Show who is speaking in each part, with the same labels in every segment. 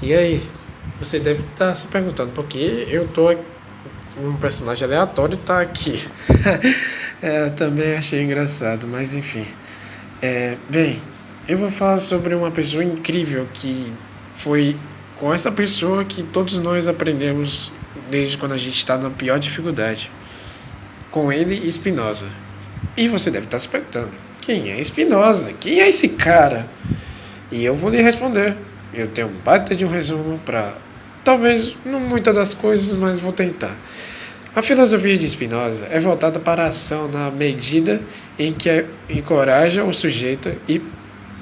Speaker 1: E aí, você deve estar se perguntando por que um personagem aleatório tá aqui. Eu também achei engraçado, mas enfim. Bem, eu vou falar sobre uma pessoa incrível que foi com essa pessoa que todos nós aprendemos desde quando a gente está na pior dificuldade. Com ele, Spinoza. E você deve estar se perguntando: quem é Spinoza? Quem é esse cara? E eu vou lhe responder. Eu tenho um baita de um resumo para. Talvez não muitas das coisas, mas vou tentar. A filosofia de Spinoza é voltada para a ação na medida em que encoraja o sujeito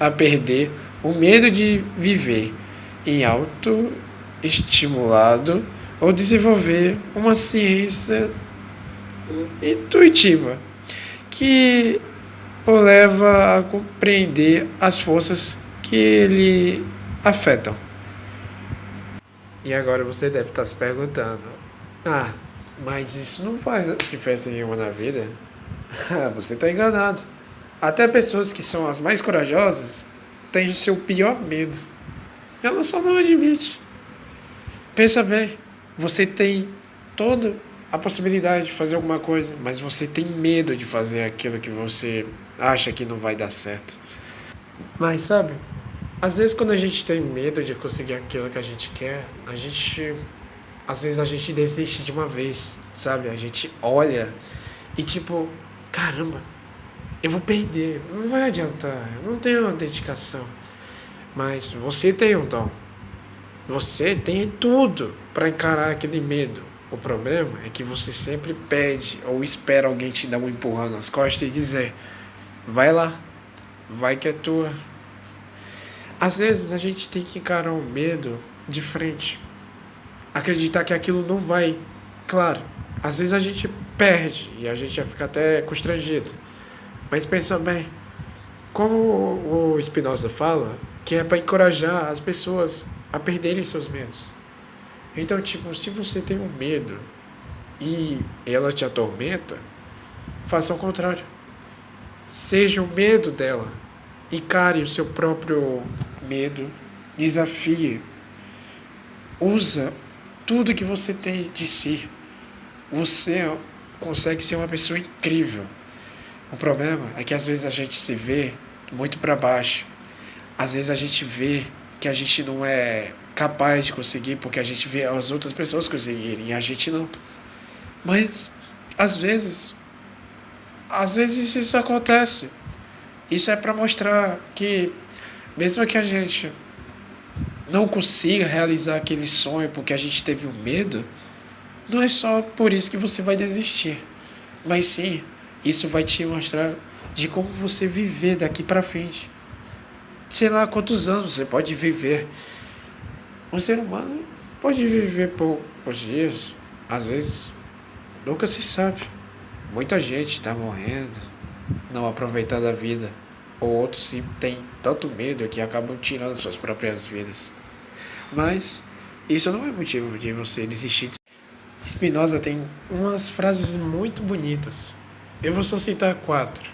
Speaker 1: a perder o medo de viver em autoestimulado ou desenvolver uma ciência intuitiva que o leva a compreender as forças que lhe afetam. E agora você deve estar se perguntando: ah, mas isso não faz diferença nenhuma na vida? Você está enganado. Até pessoas que são as mais corajosas têm o seu pior medo. Ela só não admite. Pensa bem, você tem toda a possibilidade de fazer alguma coisa, mas você tem medo de fazer aquilo que você acha que não vai dar certo. Mas sabe, às vezes quando a gente tem medo de conseguir aquilo que a gente quer, às vezes a gente desiste de uma vez, sabe? A gente olha e tipo, caramba, eu vou perder, não vai adiantar, eu não tenho dedicação. Mas você tem um dom. Você tem tudo para encarar aquele medo. O problema é que você sempre pede ou espera alguém te dar um empurrão nas costas e dizer: vai lá, vai que é tua. Às vezes a gente tem que encarar o medo de frente, acreditar que aquilo não vai. Claro, às vezes a gente perde e a gente já fica até constrangido. Mas pensa bem, como o Spinoza fala, que é para encorajar as pessoas a perderem seus medos. Então, tipo, se você tem um medo e ela te atormenta, faça o contrário. Seja o medo dela. Encare o seu próprio medo. Desafie. Usa tudo que você tem de si. Você consegue ser uma pessoa incrível. O problema é que às vezes a gente se vê muito para baixo. Às vezes a gente vê que a gente não é capaz de conseguir porque a gente vê as outras pessoas conseguirem e a gente não. Mas às vezes, às vezes isso acontece. Isso é para mostrar que mesmo que a gente não consiga realizar aquele sonho porque a gente teve um medo, não é só por isso que você vai desistir. Mas sim, isso vai te mostrar de como você viver daqui para frente. Sei lá quantos anos você pode viver. Um ser humano pode viver poucos dias, às vezes nunca se sabe. Muita gente está morrendo, não aproveitando a vida, ou outros sim têm tanto medo que acabam tirando suas próprias vidas. Mas isso não é motivo de você desistir. Spinoza tem umas frases muito bonitas. Eu vou só citar quatro.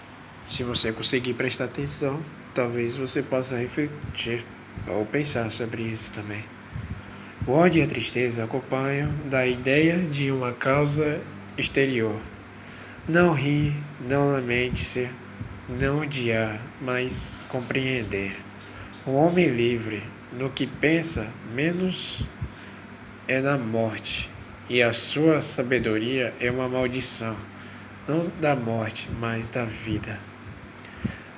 Speaker 1: Se você conseguir prestar atenção, talvez você possa refletir ou pensar sobre isso também. O ódio e a tristeza acompanham da ideia de uma causa exterior. Não rir, não lamente-se, não odiar, mas compreender. O homem livre, no que pensa, menos é na morte, e a sua sabedoria é uma maldição, não da morte, mas da vida.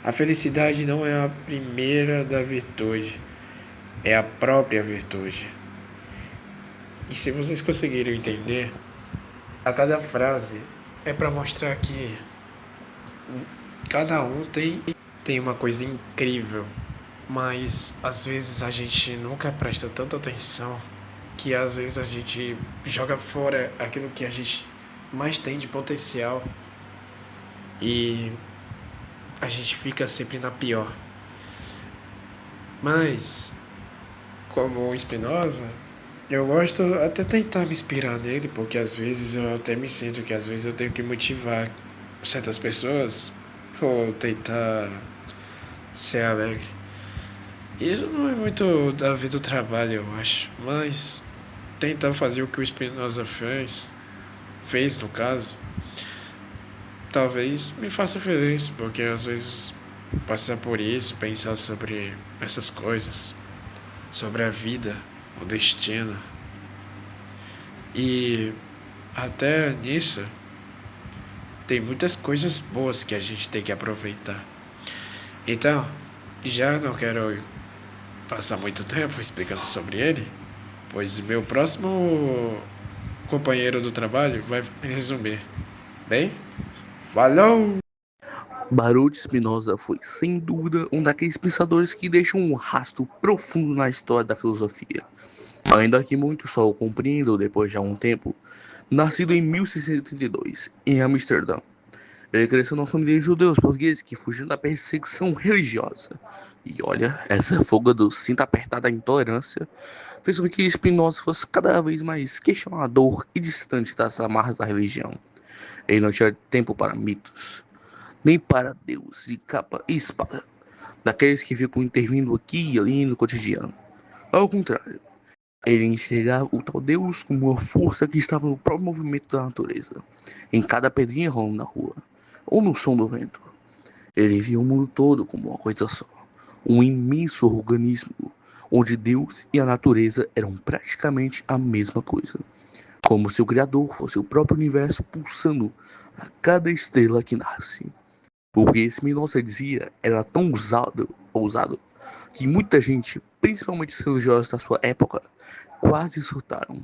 Speaker 1: A felicidade não é a primeira da virtude, é a própria virtude. E se vocês conseguiram entender, a cada frase é para mostrar que cada um tem uma coisa incrível, mas às vezes a gente nunca presta tanta atenção que às vezes a gente joga fora aquilo que a gente mais tem de potencial e a gente fica sempre na pior. Mas, como o Spinoza, eu gosto até tentar me inspirar nele, porque às vezes eu até me sinto que às vezes eu tenho que motivar certas pessoas ou tentar ser alegre. Isso não é muito da vida do trabalho, eu acho, mas tentar fazer o que o Spinoza fez no caso, talvez me faça feliz, porque às vezes passar por isso, pensar sobre essas coisas, sobre a vida, o destino, e até nisso tem muitas coisas boas que a gente tem que aproveitar. Então, já não quero passar muito tempo explicando sobre ele, pois meu próximo companheiro do trabalho vai resumir. Bem, falou!
Speaker 2: Baruch Spinoza foi, sem dúvida, um daqueles pensadores que deixam um rastro profundo na história da filosofia. Ainda que muitos só o compreendam depois de algum tempo, nascido em 1682, em Amsterdã. Ele cresceu numa família de judeus portugueses que fugiram da perseguição religiosa. E olha, essa fuga do cinto apertado da intolerância fez com que Spinoza fosse cada vez mais questionador e distante das amarras da religião. Ele não tinha tempo para mitos, nem para Deus de capa e espada, daqueles que ficam intervindo aqui e ali no cotidiano. Ao contrário, ele enxergava o tal Deus como uma força que estava no próprio movimento da natureza, em cada pedrinha rolando na rua, ou no som do vento. Ele via o mundo todo como uma coisa só, um imenso organismo, onde Deus e a natureza eram praticamente a mesma coisa, como se o Criador fosse o próprio universo pulsando a cada estrela que nasce. O que Spinoza dizia era tão ousado, que muita gente, principalmente os religiosos da sua época, quase surtaram.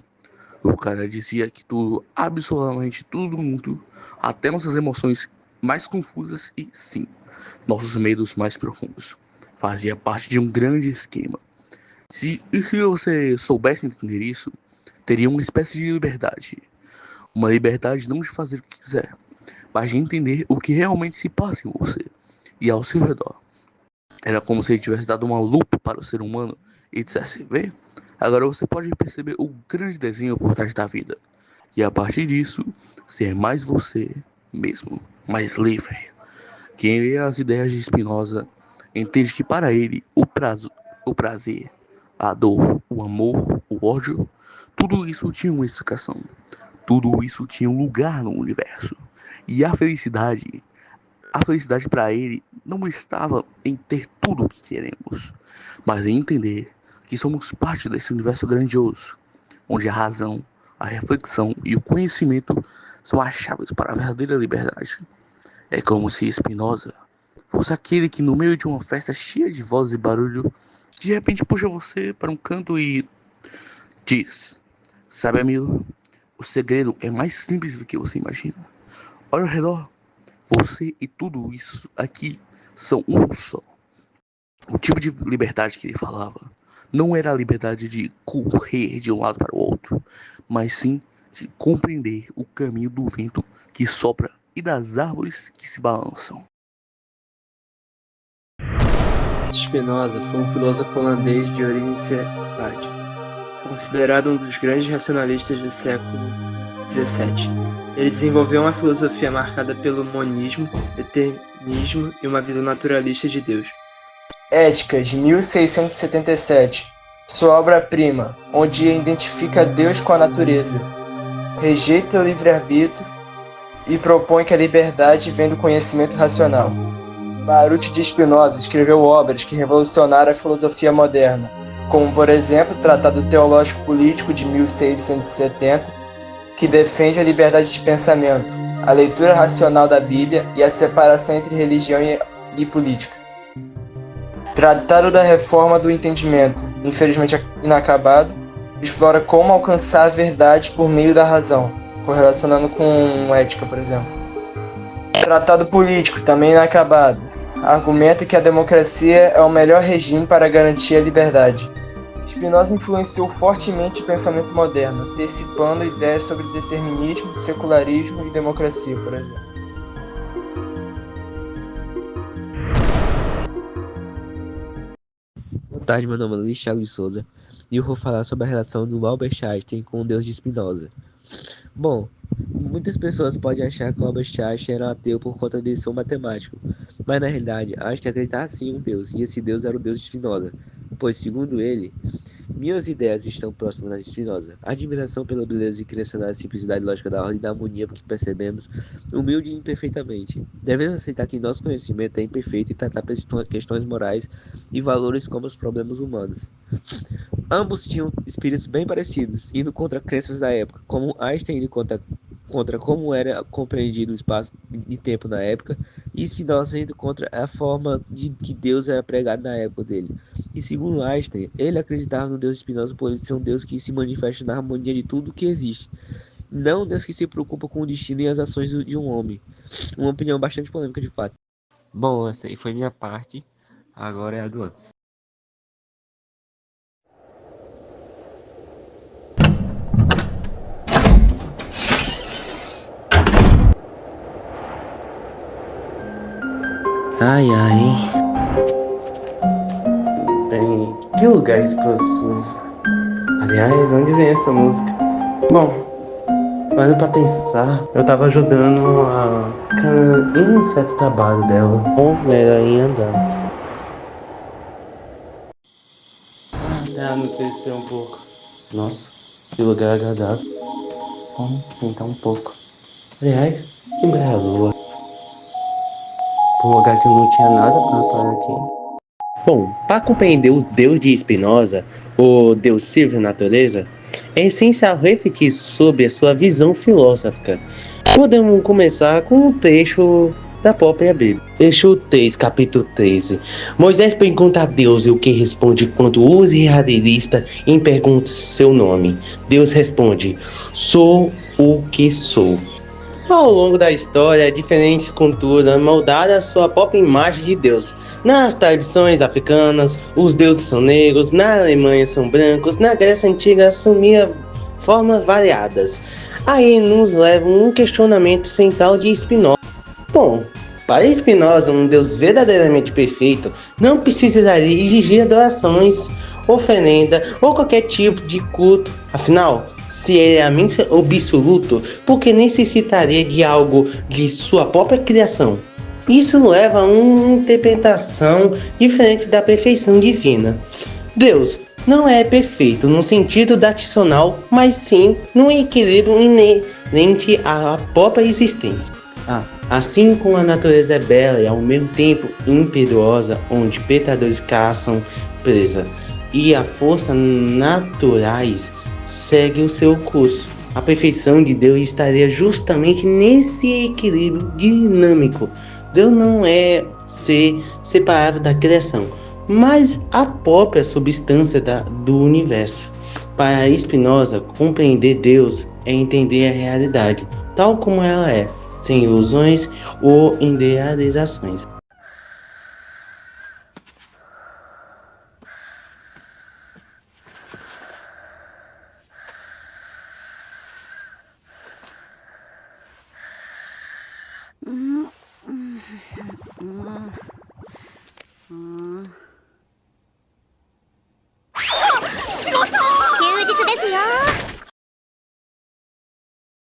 Speaker 2: O cara dizia que tudo, absolutamente tudo do mundo, até nossas emoções mais confusas e, sim, nossos medos mais profundos, fazia parte de um grande esquema. Se você soubesse entender isso, teria uma espécie de liberdade. Uma liberdade não de fazer o que quiser, mas de entender o que realmente se passa em você e ao seu redor. Era como se ele tivesse dado uma lupa para o ser humano e dissesse: vê, agora você pode perceber o grande desenho por trás da vida. E a partir disso, ser mais você mesmo, mais livre. Quem lê as ideias de Spinoza entende que para ele o prazer, a dor, o amor, o ódio, tudo isso tinha uma explicação. Tudo isso tinha um lugar no universo. E a felicidade para ele não estava em ter tudo o que queremos, mas em entender que somos parte desse universo grandioso, onde a razão, a reflexão e o conhecimento são as chaves para a verdadeira liberdade. É como se Spinoza fosse aquele que, no meio de uma festa cheia de vozes e barulho, de repente puxa você para um canto e diz: sabe, amigo, o segredo é mais simples do que você imagina. Olha ao redor, você e tudo isso aqui são um só. O tipo de liberdade que ele falava não era a liberdade de correr de um lado para o outro, mas sim de compreender o caminho do vento que sopra e das árvores que se balançam.
Speaker 3: Spinoza foi um filósofo holandês de origem sefardita, considerado um dos grandes racionalistas do século XVII. Ele desenvolveu uma filosofia marcada pelo monismo, determinismo e uma visão naturalista de Deus.
Speaker 4: Ética, de 1677, sua obra-prima, onde identifica Deus com a natureza, rejeita o livre-arbítrio e propõe que a liberdade vem do conhecimento racional. Baruch de Spinoza escreveu obras que revolucionaram a filosofia moderna, como, por exemplo, o Tratado Teológico Político de 1670, que defende a liberdade de pensamento, a leitura racional da Bíblia e a separação entre religião e política. Tratado da Reforma do Entendimento, infelizmente inacabado, explora como alcançar a verdade por meio da razão, correlacionando com ética, por exemplo. Tratado Político, também inacabado, argumenta que a democracia é o melhor regime para garantir a liberdade. Spinoza influenciou fortemente o pensamento moderno, antecipando ideias sobre determinismo, secularismo e democracia, por exemplo.
Speaker 5: Boa tarde, meu nome é Luiz Thiago de Souza e eu vou falar sobre a relação do Albert Einstein com o Deus de Spinoza. Bom, muitas pessoas podem achar que o Albert Einstein era um ateu por conta de ser um matemático, mas na realidade Einstein acreditava sim em um Deus, e esse Deus era o Deus de Spinoza. pois, segundo ele, minhas ideias estão próximas das de Spinoza. A admiração pela beleza e crença na simplicidade lógica da ordem e da harmonia que percebemos, humilde e imperfeitamente. Devemos aceitar que nosso conhecimento é imperfeito e tratar questões morais e valores como os problemas humanos. Ambos tinham espíritos bem parecidos, indo contra crenças da época, como Einstein indo contra como era compreendido o espaço e tempo na época, e Spinoza indo contra a forma de que Deus era pregado na época dele. E segundo Einstein, ele acreditava no Deus de Spinoza por ser um Deus que se manifesta na harmonia de tudo que existe, não um Deus que se preocupa com o destino e as ações de um homem. Uma opinião bastante polêmica de fato. Bom, essa aí foi minha parte, agora é a do antes.
Speaker 6: Ai, ai. Bem, que lugar espaçoso. Aliás, onde vem essa música? Bom, parando pra pensar, eu tava ajudando a cara em um certo trabalho dela. Ou melhor, em andar. Anoitecer um pouco. Nossa, que lugar agradável. Vamos sentar um pouco. Aliás, que bela lua. Por um lugar que não tinha nada pra parar aqui. Bom, para compreender o Deus de Spinoza, o Deus civil natureza, é essencial refletir sobre a sua visão filosófica. Podemos começar com um trecho da própria Bíblia. Eixo 3, capítulo 13. Moisés pergunta a Deus e o que responde quando o israelita em pergunta seu nome. Deus responde: sou o que sou. Ao longo da história, diferentes culturas moldaram a sua própria imagem de Deus. Nas tradições africanas, os deuses são negros, na Alemanha são brancos, na Grécia Antiga assumiam formas variadas. Aí nos leva um questionamento central de Spinoza. Bom, para Spinoza, um Deus verdadeiramente perfeito não precisaria exigir adorações, oferenda ou qualquer tipo de culto. Afinal, se ele é absoluto, porque necessitaria de algo de sua própria criação? Isso leva a uma interpretação diferente da perfeição divina. Deus não é perfeito no sentido tradicional, mas sim no equilíbrio inerente à própria existência. Assim como a natureza é bela e ao mesmo tempo impetuosa, onde pecadores caçam presa, e a força naturais segue o seu curso. A perfeição de Deus estaria justamente nesse equilíbrio dinâmico. Deus não é ser separado da criação, mas a própria substância do universo. Para Spinoza, compreender Deus é entender a realidade, tal como ela é, sem ilusões ou idealizações.